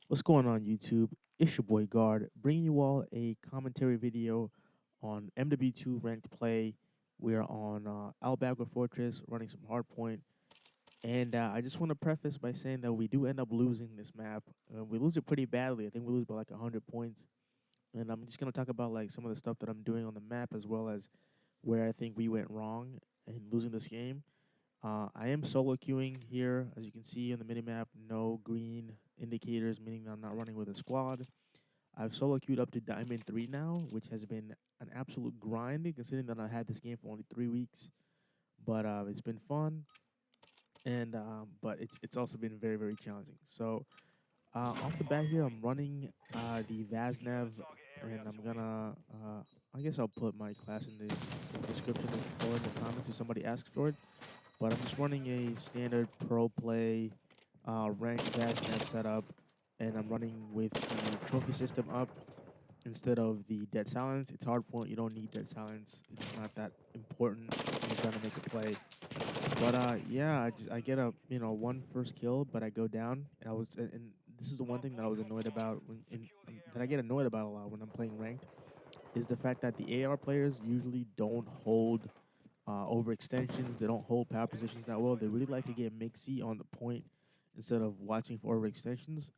What's going on, YouTube? It's your boy Guard, bringing you all a commentary video on MW2 ranked play. We are on Albagra Fortress, running some Hardpoint, and I just want to preface by saying that we do end up losing this map. We lose it pretty badly. I think we lose by like 100 points, and I'm just gonna talk about like some of the stuff that I'm doing on the map as well as where I think we went wrong in losing this game. I am solo queuing here, as you can see on the minimap. No green indicators, meaning that I'm not running with a squad. I've solo queued up to Diamond 3 now, which has been an absolute grind, considering that I had this game for only 3 weeks. But it's been fun, and but it's also been very, very challenging. So off the bat here, I'm running the Vaznev, and I'm gonna, I guess I'll put my class in the description or in the comments if somebody asks for it. But I'm just running a standard pro play ranked Vaznev setup, and I'm running with the trophy system up instead of the dead silence. It's hard point. You don't need dead silence. It's not that important when you're trying to make a play. But yeah, I get a one first kill, but I go down, and and this is the one thing that I was annoyed about that I get annoyed about a lot when I'm playing ranked is the fact that the AR players usually don't hold overextensions. They don't hold power positions that well. They really like to get mixy on the point instead of watching for overextensions.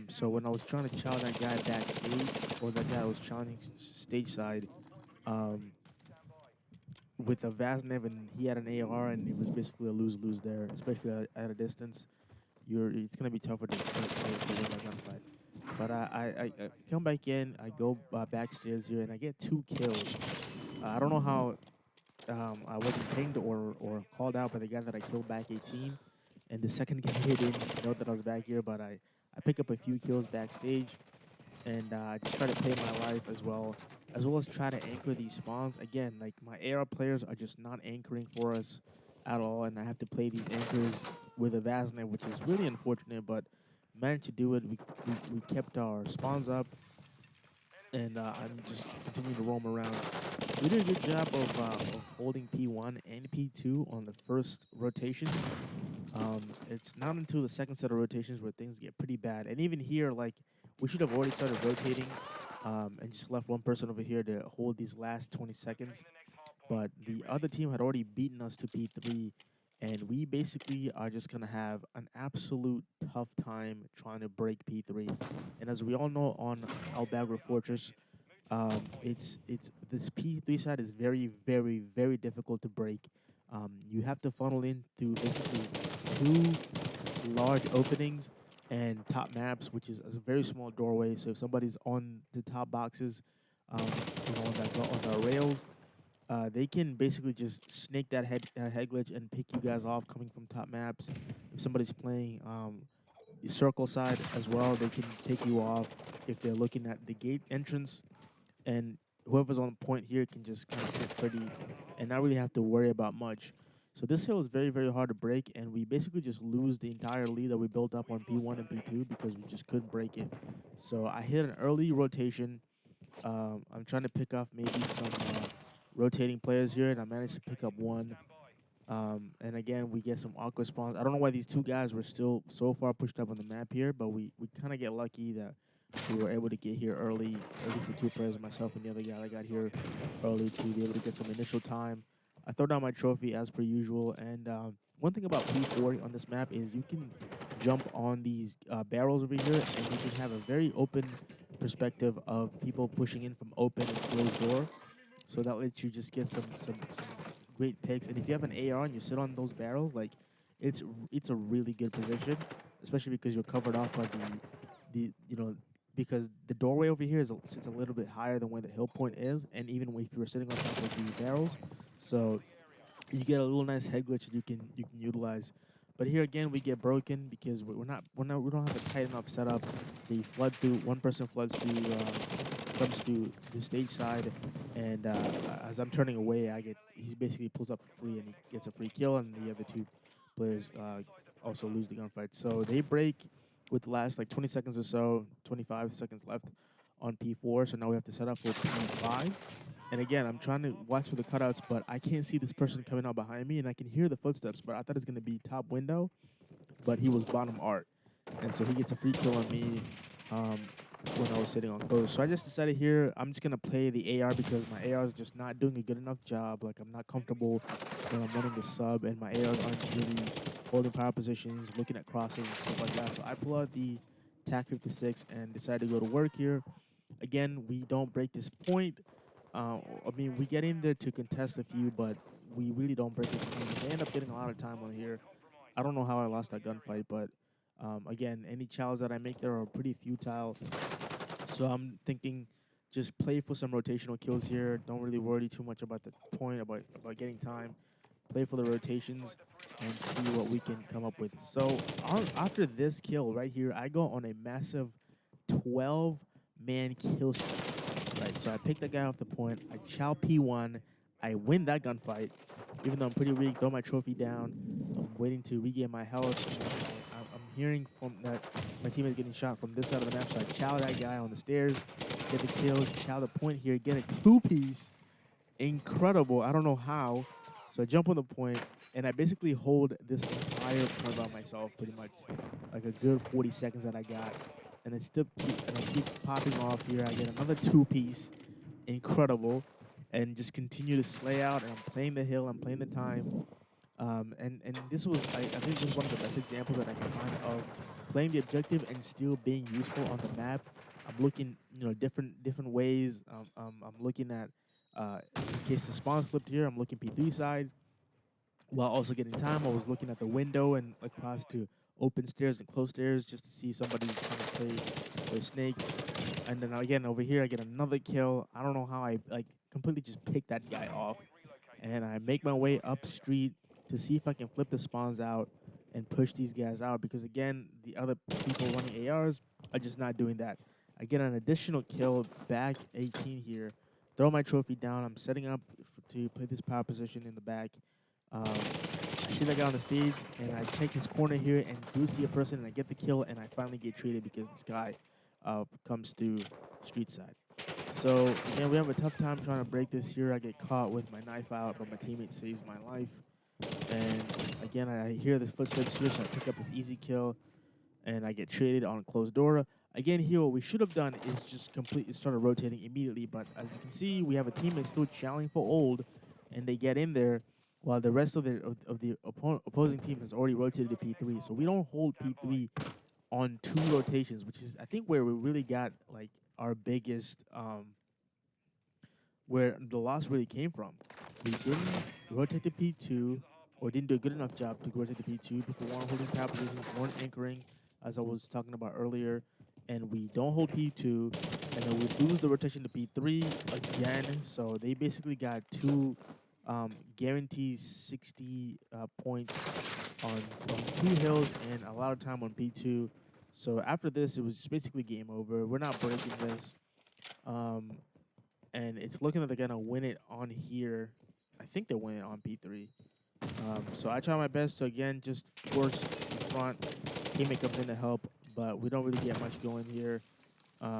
So when I was trying to chow that guy backstage, or that guy was challenging stage side, um, with a Vaznev, and he had an AR, and it was basically a lose-lose there, especially at a distance. It's gonna be tougher to win that gunfight. But I come back in, I go backstairs here, and I get 2 kills. I don't know how I wasn't pinged or called out by the guy that I killed back 18, and the second guy didn't know that I was back here. But I pick up a few kills backstage, and just try to play my life as well as try to anchor these spawns. Again, like my AR players are just not anchoring for us at all, and I have to play these anchors with a Vaznet, which is really unfortunate, but managed to do it. We kept our spawns up, and I'm just continuing to roam around. We did a good job of holding P1 and P2 on the first rotation. It's not until the second set of rotations where things get pretty bad. And even here, like, we should have already started rotating and just left one person over here to hold these last 20 seconds. But the other team had already beaten us to P3, and we basically are just going to have an absolute tough time trying to break P3. And as we all know on Albagra Fortress, it's this P3 side is very, very, very difficult to break. You have to funnel into basically two large openings and top maps, which is a very small doorway. So if somebody's on the top boxes, on the rails, they can basically just snake that head glitch and pick you guys off coming from top maps. If somebody's playing the circle side as well, they can take you off if they're looking at the gate entrance, and whoever's on point here can just kind of sit pretty and not really have to worry about much. So this hill is very, very hard to break, and we basically just lose the entire lead that we built up on P1 and P2 because we just couldn't break it. So I hit an early rotation. I'm trying to pick off maybe some rotating players here, and I managed to pick up one. And again, we get some awkward spawns. I don't know why these two guys were still so far pushed up on the map here, but we kind of get lucky that we were able to get here early. At least the two players, myself and the other guy that got here early to be able to get some initial time. I throw down my trophy as per usual. And one thing about P4 on this map is you can jump on these barrels over here, and you can have a very open perspective of people pushing in from open and closed door. So that lets you just get some great picks. And if you have an AR and you sit on those barrels, like it's it's a really good position, especially because you're covered off by the because the doorway over here sits a little bit higher than where the hill point is, and even if you were sitting on top of the barrels, so you get a little nice head glitch that you can utilize. But here again, we get broken because we don't have a tight enough setup. They flood through. One person floods through, comes to the stage side, and as I'm turning away, he basically pulls up for free and he gets a free kill, and the other two players also lose the gunfight. So they break with the last like 20 seconds or so, 25 seconds left on P4. So now we have to set up for P5. And again, I'm trying to watch for the cutouts, but I can't see this person coming out behind me, and I can hear the footsteps. But I thought it's gonna be top window, but he was bottom art. and so he gets a free kill on me when I was sitting on close. So I just decided here I'm just gonna play the AR because my AR is just not doing a good enough job. Like I'm not comfortable when I'm running the sub, and my ARs aren't really holding power positions, looking at crosses and stuff like that. So I pull out the TAC 56 and decide to go to work here. Again, we don't break this point. I mean, we get in there to contest a few, but we really don't break this point. They end up getting a lot of time on here. I don't know how I lost that gunfight, but again, any challenges that I make there are pretty futile. So I'm thinking just play for some rotational kills here. Don't really worry too much about the point, about getting time. Play for the rotations and see what we can come up with. So after this kill right here, I go on a massive 12-man kill streak. Right, so I pick the guy off the point. I chow P1. I win that gunfight. Even though I'm pretty weak, throw my trophy down. I'm waiting to regain my health. And I'm hearing from that my team is getting shot from this side of the map, so I chow that guy on the stairs, get the kill, chow the point here, get a two-piece. Incredible. I don't know how. So I jump on the point, and I basically hold this entire point by myself, pretty much, like a good 40 seconds that I got, and I keep popping off here. I get another two-piece, incredible, and just continue to slay out. And I'm playing the hill, I'm playing the time, and this was I think this is one of the best examples that I can find of playing the objective and still being useful on the map. I'm looking, different ways. I'm looking at in case the spawn's flipped here, I'm looking P3 side while also getting time. I was looking at the window and across to open stairs and closed stairs just to see if somebody's trying to play their snakes. And then again over here, I get another kill. I don't know how I like completely just picked that guy off, and I make my way up street to see if I can flip the spawns out and push these guys out because again, the other people running ARs are just not doing that. I get an additional kill back 18 here, throw my trophy down. I'm setting up to play this power position in the back. I see that guy on the stage, and I take his corner here and do see a person, and I get the kill, and I finally get treated because this guy comes through street side. So again, we have a tough time trying to break this here. I get caught with my knife out, but my teammate saves my life. And again, I hear the footsteps here, so I pick up this easy kill, and I get traded on a closed door. Again, here what we should have done is just completely started rotating immediately. But as you can see, we have a teammate still challenging for old, and they get in there while the rest of the opposing team has already rotated to P3. So we don't hold P3 on two rotations, which is I think where we really got like our biggest where the loss really came from. We didn't rotate the P2 or didn't do a good enough job to rotate the P2. People weren't holding power positions, weren't anchoring, as I was talking about earlier. And we don't hold P2, and then we lose the rotation to P3 again. So they basically got two guaranteed 60 points on two hills and a lot of time on P2. So after this, it was just basically game over. We're not breaking this. Um, and it's looking like they're gonna win it on here. I think they're winning on P3. So I try my best to again just force in front. Teammate comes in to help, but we don't really get much going here.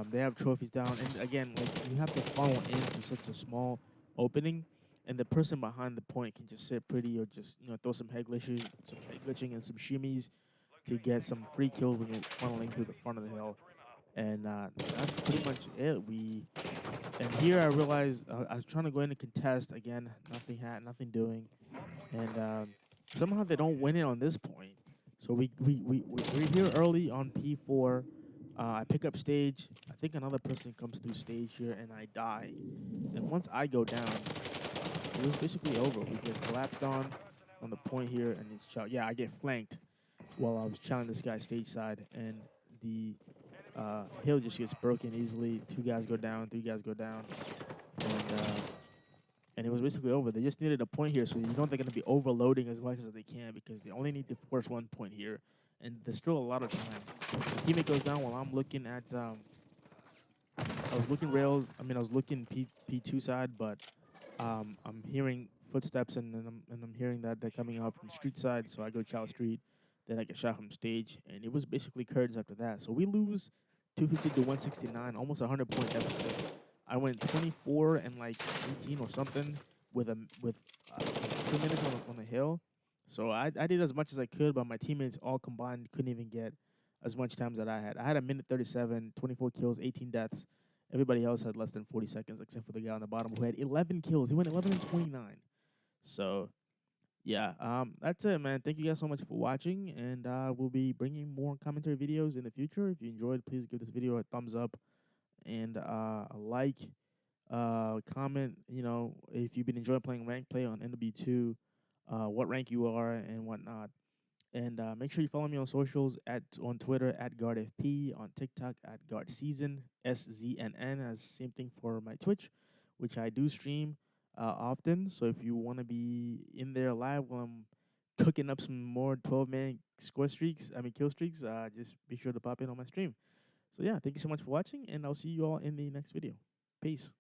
They have trophies down, and again, like you have to funnel into such a small opening, and the person behind the point can just sit pretty or just throw some head glitching, and some shimmies to get some free kills when you're funneling through the front of the hill. And that's pretty much it. And here I realized I was trying to go in and contest again. Nothing doing, and somehow they don't win it on this point. So we're here early on P4. I pick up stage. I think another person comes through stage here, and I die. And once I go down, it was basically over. We get collapsed on the point here, and I get flanked while I was challenging this guy stage side, and the hill just gets broken easily. Two guys go down, three guys go down, and it was basically over. They just needed a point here, so you know they're going to be overloading as much as they can because they only need to force one point here, and there's still a lot of time. The teammate goes down while I'm looking at. I was looking rails. I mean, I was looking P2 side, but I'm hearing footsteps, and I'm hearing that they're coming up from street side. So I go Chow Street, then I get shot from stage, and it was basically curtains after that. So we lose 250 to 169, almost 100-point deficit. I went 24 and like 18 or something with 2 minutes on the hill. So I did as much as I could, but my teammates all combined couldn't even get as much times that I had. I had a minute 37, 24 kills, 18 deaths. Everybody else had less than 40 seconds, except for the guy on the bottom who had 11 kills. He went 11 and 29. So yeah, that's it, man. Thank you guys so much for watching, and we'll be bringing more commentary videos in the future. If you enjoyed, please give this video a thumbs up and a like, comment. You know, if you've been enjoying playing rank play on NW2, what rank you are and whatnot. And make sure you follow me on socials on Twitter at GuardFP, on TikTok at GuardSeason, SZNN, as same thing for my Twitch, which I do stream often. So if you want to be in there live while I'm cooking up some more 12-man kill streaks, just be sure to pop in on my stream. So yeah, thank you so much for watching, and I'll see you all in the next video. Peace.